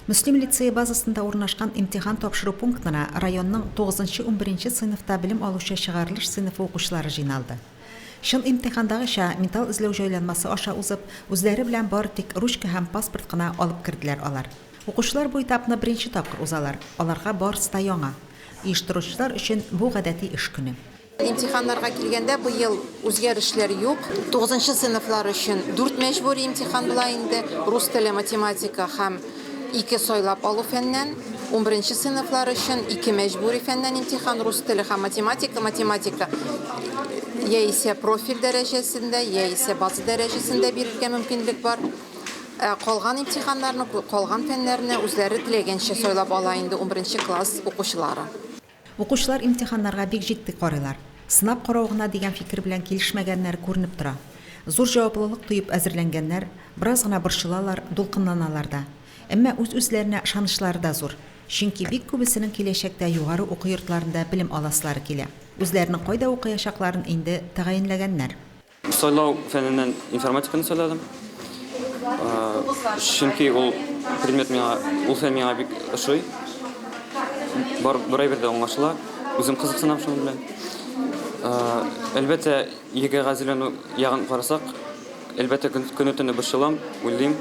Müslim лицейі базасында орнашқан имтихан тапшыру пунктына районның 9-11 сыйныфта білім алушы шығарылыш сыйныфы оқушылары жиналды. Шын имтихандагыча ментал излеу җайланмасы аша узып, үзләре белән бары тик ручка һәм паспорт кына алып керделәр алар. Укучылар бу этапны беренче тапкыр узалар. Аларга барысы да яңа. Оештыручылар өчен бу гадәти эш көне. İmtihanlarga kelgende bu yıl o'zgarishlar yo'q. 9 sınıflar için 4 mecburi imtihan bular indi. Rus tili, matematika ham 2 soylab alu fəndən. 11 sınıflar için 2 mecburi fəndən imtihan. Rus tili ham matematika ya ise profil derecesinde ya ise bazı derecesinde bir mümkünlük var. Qolgan imtihanlarını, qolgan fənlərini özləri diləgənçə soylab ala indi 11 klass oquşuları. Укучылар имтиханнарга бик җитди карыйлар. Сынап карауына дигән фикер белән килешмәгәннәр күренеп тора. Зур җаваплылык тоеп әзерләнгәннәр бераз гына борчылалар, дулкынланалар да. Әмма үз-үзләренә ышанычлары да зур. Чөнки бик күбесенең киләчәктә югары уку йортларында белем аласлары килә. Үзләренең кайда укыячакларын инде тәгаенләгәннәр. Сойлау фәненнән информатиканы сөйләдем. Чөнки ул предмет миңа бик ошый. Buraya bir de anlaşıla, bizim kızıksınam şunu bilen. Elbette yege gazilerini yağın karasak, elbette könütünü başılam, uyluyum,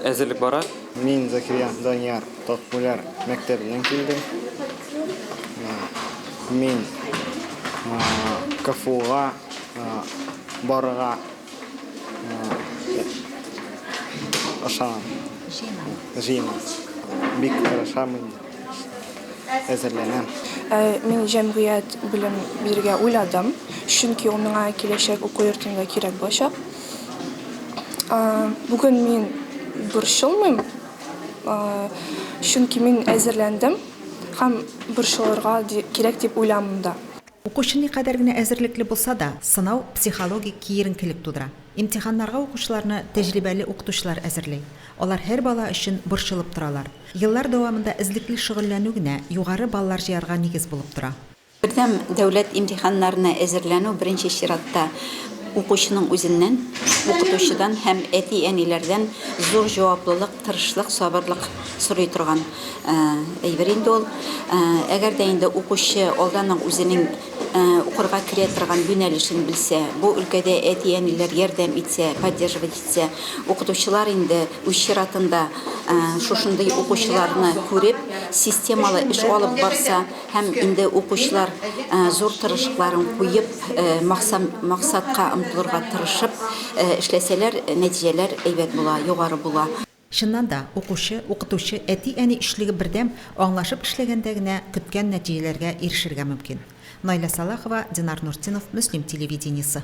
ezirlik bara. Min Zakiriya Daniyar Tokpular Mektebi'den keldim. Min Kafuğa, Barığa, Aşağım, Jima, Bik Karışamın. Мен җәмгыять белән биргә уйладым, чөнки ул миңа киләчәк уку йортында кирәк булачак. Бүген мин борчылмыйм, чөнки мин әзерләндем һәм борчылырга кирәк дип уйламыйм да. Укучы никадәр генә әзерлекле булса да, сынау психологик киеренкелек тудыра. Имтиханнарга укучыларны тәҗрибәле укытучылар әзерли. Алар һәр бала өчен борчылып торалар. Еллар дәвамында эзлекле шөгыльләнү генә югары баллар җыярга нигез булып тора. Бердәм дәүләт имтиханнарына әзерләнү беренче чиратта укучының үзеннән, укытучыдан һәм әти-әниләрдән зур җаваплылык, тырышлык, сабырлык сорый торган әйбер инде ул. Әгәр дә инде укучы алданның үзенең укырга кирә торган юнәлешен белсә, бу өлкәдә әти-әниләр ярдәм итсә, поддерживать итсә, укытучылар инде үз чиратында шушындый укучыларны күреп, системалы эш алып барса һәм инде укучылар зур тырышлыкларын куеп, максатка омтылырга тырышып эшләсәләр, нәтиҗәләр әйбәт була, югары була. Шуннан да укучы, укытучы әти-әни эшлеге бердәм аңлашып эшләгәндә генә көткән нәтиҗәләргә ирешергә мөмкин. Найля Салахова, Динар Нуртинов, Мөслим телевидениесе.